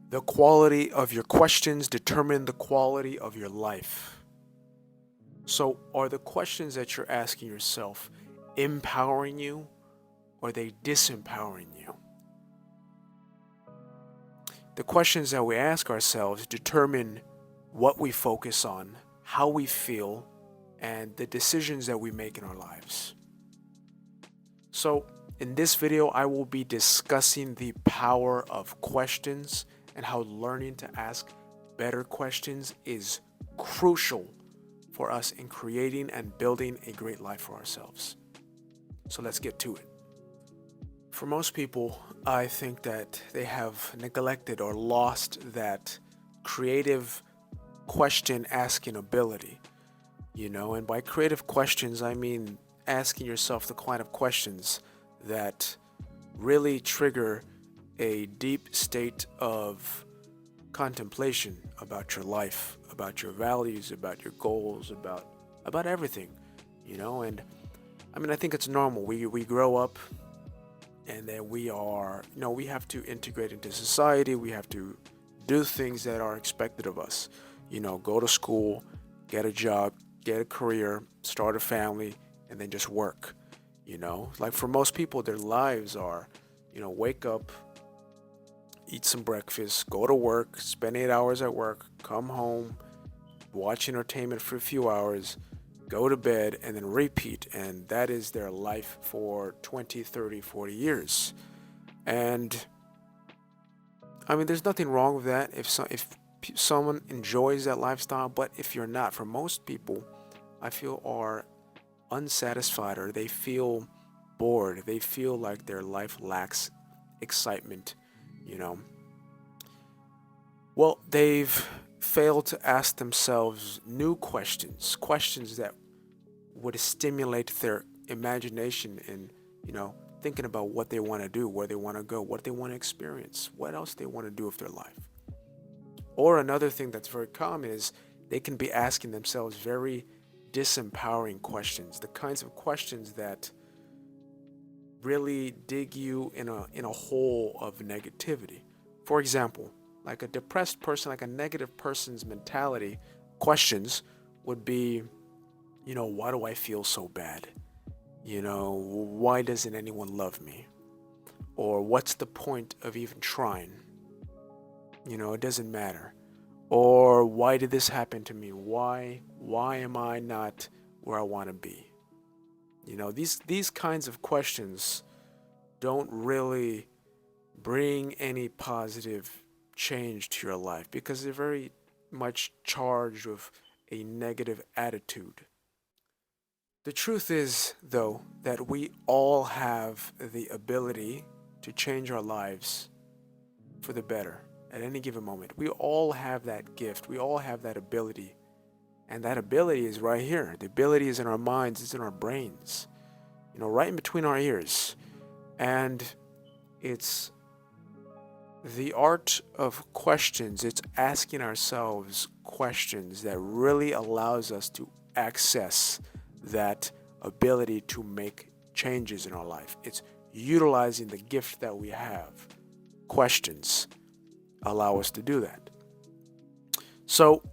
The quality of your questions determine the quality of your life. So, are the questions that you're asking yourself empowering you or are they disempowering you? The questions that we ask ourselves determine what we focus on, how we feel, and the decisions that we make in our lives. So, in this video, I will be discussing the power of questions and how learning to ask better questions is crucial for us in creating and building a great life for ourselves. So, let's get to it. For most people, I think that they have neglected or lost that creative question asking ability. And by creative questions, I mean asking yourself the kind of questions that really trigger a deep state of contemplation about your life, about your values, about your goals, about everything, and I mean I think it's normal. We grow up and then we have to integrate into society. We have to do things that are expected of us. Go to school, get a job, get a career, start a family, and then just work. Like for most people, their lives are, wake up, eat some breakfast, go to work, spend 8 hours at work, come home, watch entertainment for a few hours, go to bed, and then repeat. And that is their life for 20, 30, 40 years. And I mean, there's nothing wrong with that if someone enjoys that lifestyle, but if you're not, for most people, I feel are unsatisfied or they feel bored. They feel like their life lacks excitement, you know. Well, they've failed to ask themselves new questions, questions that would stimulate their imagination and, thinking about what they want to do, where they want to go, what they want to experience, what else they want to do with their life. Or another thing that's very common is they can be asking themselves very disempowering questions, the kinds of questions that really dig you in a hole of negativity. For example, like a depressed person, like a negative person's mentality, questions would be, why do I feel so bad? Why doesn't anyone love me? Or what's the point of even trying? It doesn't matter. Or why did this happen to me? Why am I not where I want to be? These kinds of questions don't really bring any positive change to your life because they're very much charged with a negative attitude. The truth is, though, that we all have the ability to change our lives for the better at any given moment. We all have that gift. We all have that ability. And that ability is right here. The ability is in our minds, it's in our brains, right in between our ears. And it's the art of questions. It's asking ourselves questions that really allows us to access that ability to make changes in our life. It's utilizing the gift that we have. Questions allow us to do that. So,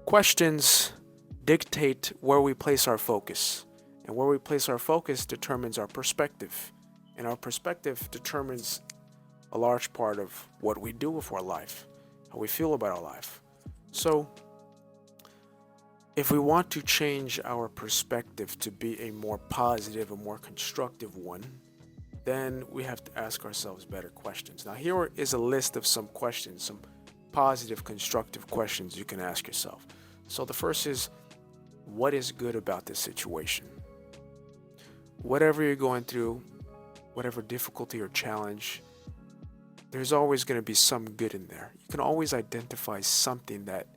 questions dictate where we place our focus. And where we place our focus determines our perspective. And our perspective determines a large part of what we do with our life, how we feel about our life. So, if we want to change our perspective to be a more positive, a more constructive one, then we have to ask ourselves better questions. Now, here is a list of some questions, some positive, constructive questions you can ask yourself. So the first is, what is good about this situation? Whatever you're going through, whatever difficulty or challenge, there's always going to be some good in there. You can always identify something that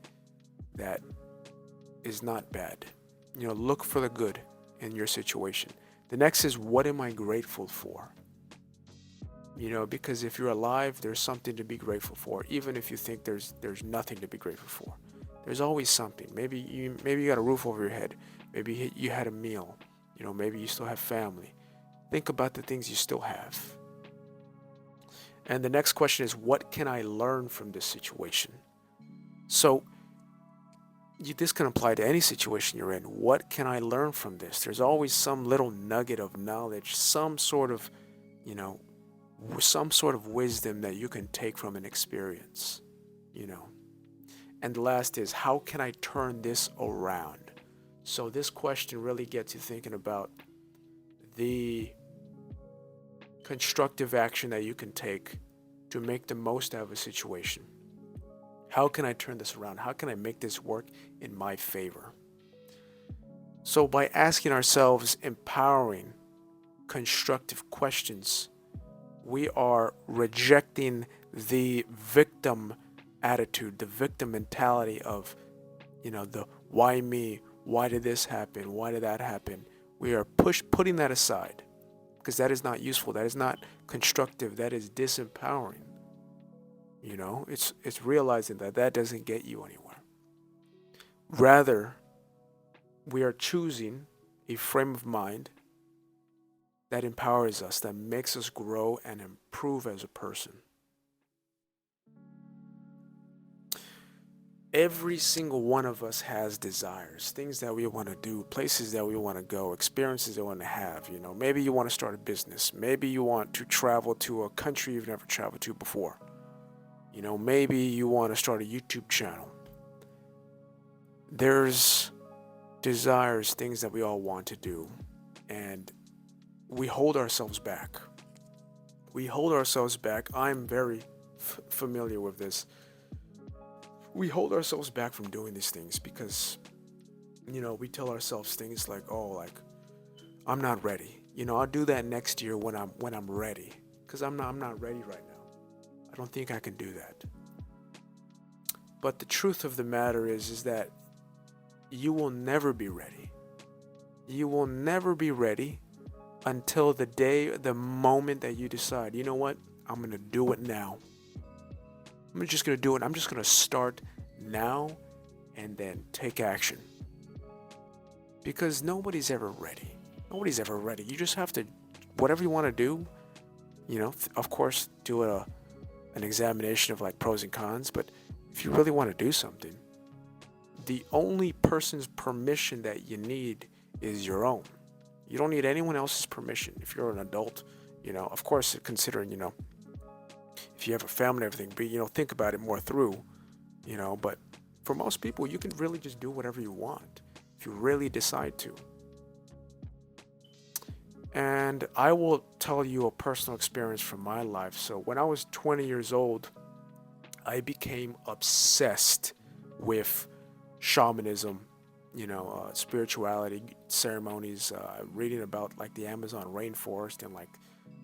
is not bad. Look for the good in your situation. The next is, what am I grateful for? Because if you're alive, there's something to be grateful for, even if you think there's nothing to be grateful for. There's always something. Maybe you got a roof over your head. Maybe you had a meal. Maybe you still have family. Think about the things you still have. And the next question is, what can I learn from this situation? So this can apply to any situation you're in. What can I learn from this? There's always some little nugget of knowledge, some sort of, you know, some sort of wisdom that you can take from an experience, you know. And the last is, how can I turn this around? So this question really gets you thinking about the constructive action that you can take to make the most out of a situation. How can I turn this around? How can I make this work in my favor? So by asking ourselves empowering, constructive questions, we are rejecting the victim attitude, the victim mentality of, the why me? Why did this happen? Why did that happen? We are putting that aside because that is not useful. That is not constructive. That is disempowering. It's realizing that doesn't get you anywhere. Rather, we are choosing a frame of mind that empowers us, that makes us grow and improve as a person. Every single one of us has desires, things that we want to do, places that we want to go, experiences that we want to have. Maybe you want to start a business. Maybe you want to travel to a country you've never traveled to before. Maybe you want to start a YouTube channel. There's desires, things that we all want to do, and we hold ourselves back. I'm very familiar with this. We hold ourselves back from doing these things because, we tell ourselves things like, I'm not ready. I'll do that next year when I'm ready, because I'm not ready right now. I don't think I can do that. But the truth of the matter is that you will never be ready. You will never be ready until the moment that you decide, you know what, I'm going to do it now. I'm just going to do it. I'm just going to start now and then take action. Because nobody's ever ready. You just have to, whatever you want to do, of course, do an examination of pros and cons. But if you really want to do something, the only person's permission that you need is your own. You don't need anyone else's permission. If you're an adult, of course, considering, if you have a family and everything, but, think about it more through, but for most people, you can really just do whatever you want if you really decide to. And I will tell you a personal experience from my life. So when I was 20 years old, I became obsessed with shamanism, spirituality, ceremonies, reading about the Amazon rainforest and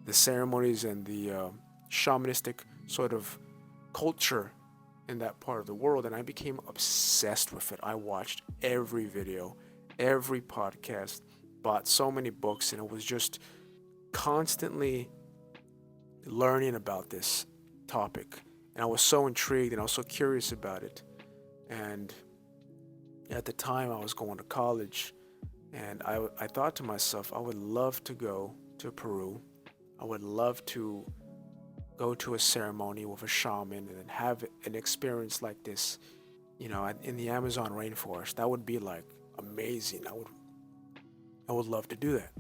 the ceremonies and the shamanistic sort of culture in that part of the world. And I became obsessed with it. I watched every video, every podcast, bought so many books, and it was just constantly learning about this topic. And I was so intrigued and I was so curious about it. And at the time I was going to college, and I thought to myself, I would love to go to Peru. I would love to go to a ceremony with a shaman and have an experience like this, in the Amazon rainforest. That would be amazing. I would love to do that.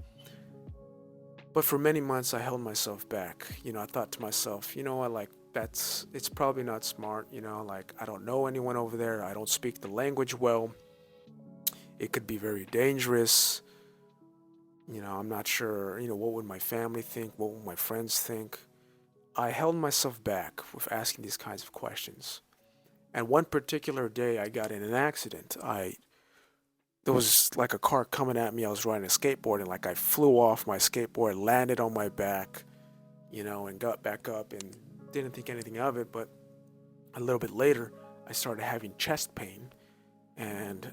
But for many months I held myself back. I thought to myself, it's probably not smart. I don't know anyone over there. I don't speak the language well. It could be very dangerous. I'm not sure, what would my family think? What would my friends think? I held myself back with asking these kinds of questions. And one particular day I got in an accident. There was a car coming at me. I was riding a skateboard, and I flew off my skateboard, landed on my back, and got back up and didn't think anything of it. But a little bit later, I started having chest pain and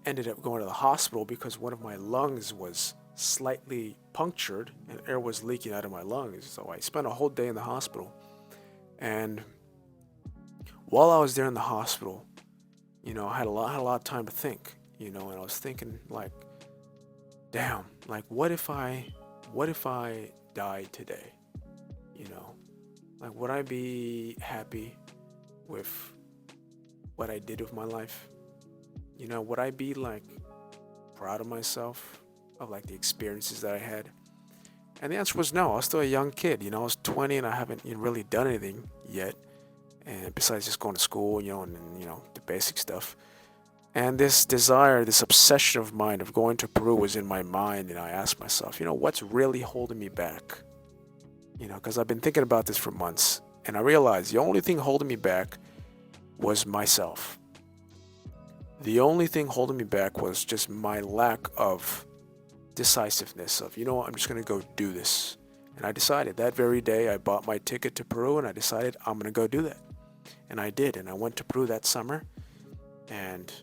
ended up going to the hospital because one of my lungs was slightly punctured and air was leaking out of my lungs. So I spent a whole day in the hospital. And while I was there in the hospital, I had a lot of time to think, and I was thinking damn, what if I died today? Like, would I be happy with what I did with my life? Would I be like proud of myself, of like the experiences that I had? And the answer was no. I was still a young kid. I was 20 and I haven't really done anything yet. And besides just going to school, and the basic stuff. And this desire, this obsession of mine of going to Peru was in my mind. And I asked myself, what's really holding me back? Because I've been thinking about this for months. And I realized the only thing holding me back was myself. The only thing holding me back was just my lack of decisiveness of, I'm just going to go do this. And I decided that very day, I bought my ticket to Peru and I decided I'm going to go do that. And I did. And I went to Peru that summer and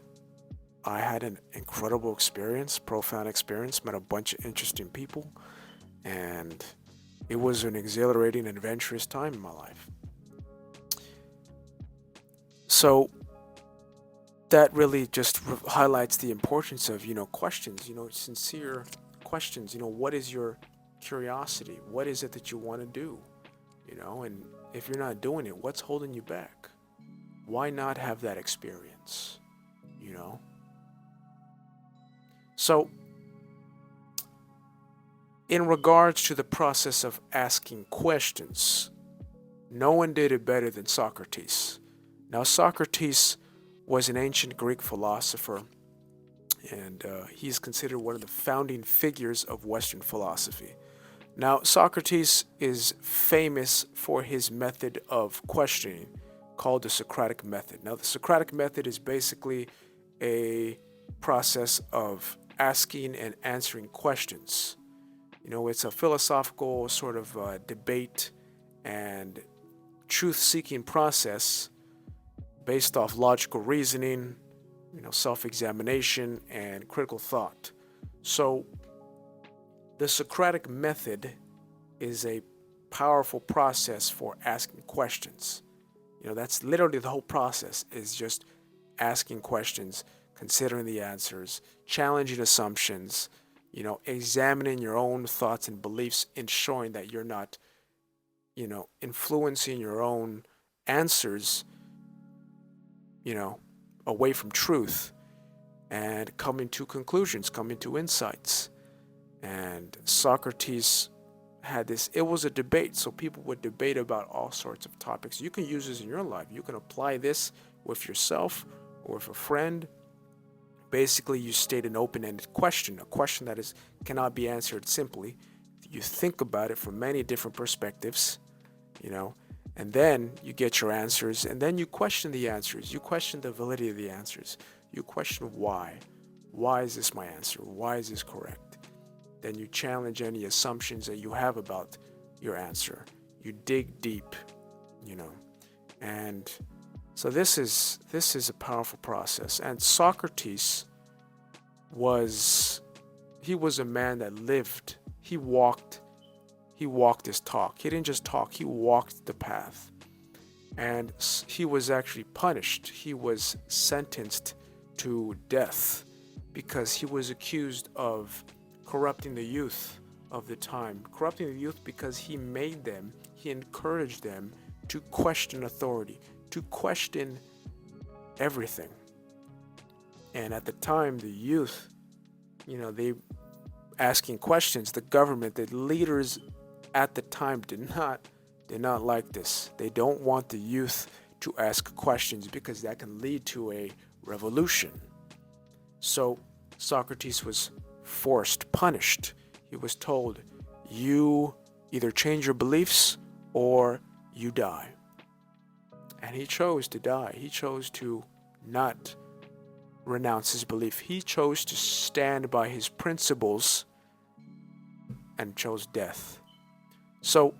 I had an incredible experience, profound experience, met a bunch of interesting people. And it was an exhilarating, adventurous time in my life. So that really just highlights the importance of, questions, sincere questions. What is your curiosity? What is it that you want to do? And if you're not doing it, what's holding you back? Why not have that experience? So, in regards to the process of asking questions, no one did it better than Socrates. Now, Socrates was an ancient Greek philosopher, and he's considered one of the founding figures of Western philosophy. Now, Socrates is famous for his method of questioning called the Socratic method. Now, the Socratic method is basically a process of asking and answering questions. It's a philosophical sort of debate and truth-seeking process based off logical reasoning, self-examination, and critical thought. So, the Socratic method is a powerful process for asking questions. That's literally the whole process, is just asking questions, considering the answers, challenging assumptions, examining your own thoughts and beliefs, ensuring that you're not, influencing your own answers, away from truth, and coming to conclusions, coming to insights. And Socrates had this, it was a debate, so people would debate about all sorts of topics. You can use this in your life. You can apply this with yourself or with a friend. Basically, you state an open-ended question, a question that cannot be answered simply. You think about it from many different perspectives, and then you get your answers, and then you question the answers. You question the validity of the answers. You question why. Why is this my answer? Why is this correct? Then you challenge any assumptions that you have about your answer. You dig deep, and so this is a powerful process. And Socrates was a man that lived. He walked his talk. He didn't just talk, he walked the path. And he was actually punished. He was sentenced to death because he was accused of corrupting the youth of the time. Corrupting the youth because he encouraged them to question authority, to question everything. And at the time, the youth, they asking questions, the government, the leaders at the time did not like this. They don't want the youth to ask questions because that can lead to a revolution. So Socrates was punished. He was told, you either change your beliefs or you die. And he chose to die. He chose to not renounce his belief. He chose to stand by his principles and chose death. So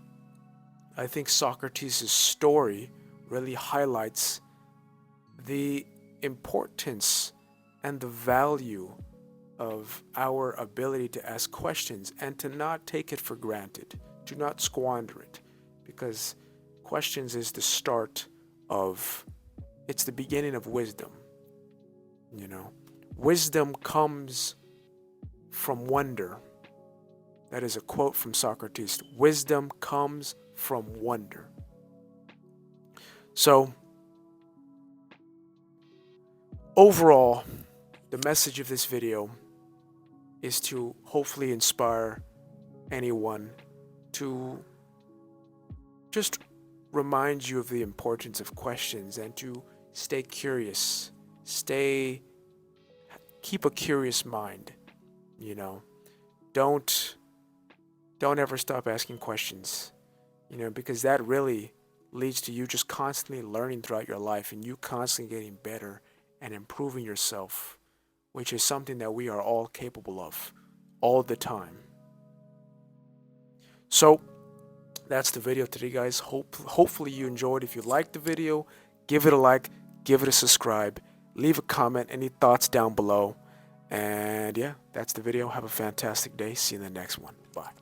I think Socrates' story really highlights the importance and the value of our ability to ask questions and to not take it for granted, to not squander it, because questions is the start of, it's the beginning of wisdom. Wisdom comes from wonder. That is a quote from Socrates. Wisdom comes from wonder. So overall, the message of this video is to hopefully inspire anyone to just remind you of the importance of questions and to stay curious, keep a curious mind, you know. Don't ever stop asking questions, because that really leads to you just constantly learning throughout your life and you constantly getting better and improving yourself, which is something that we are all capable of all the time. So that's the video today, guys. Hopefully you enjoyed. If you liked the video, give it a like, give it a subscribe, leave a comment, any thoughts down below. And yeah, that's the video. Have a fantastic day. See you in the next one. Bye.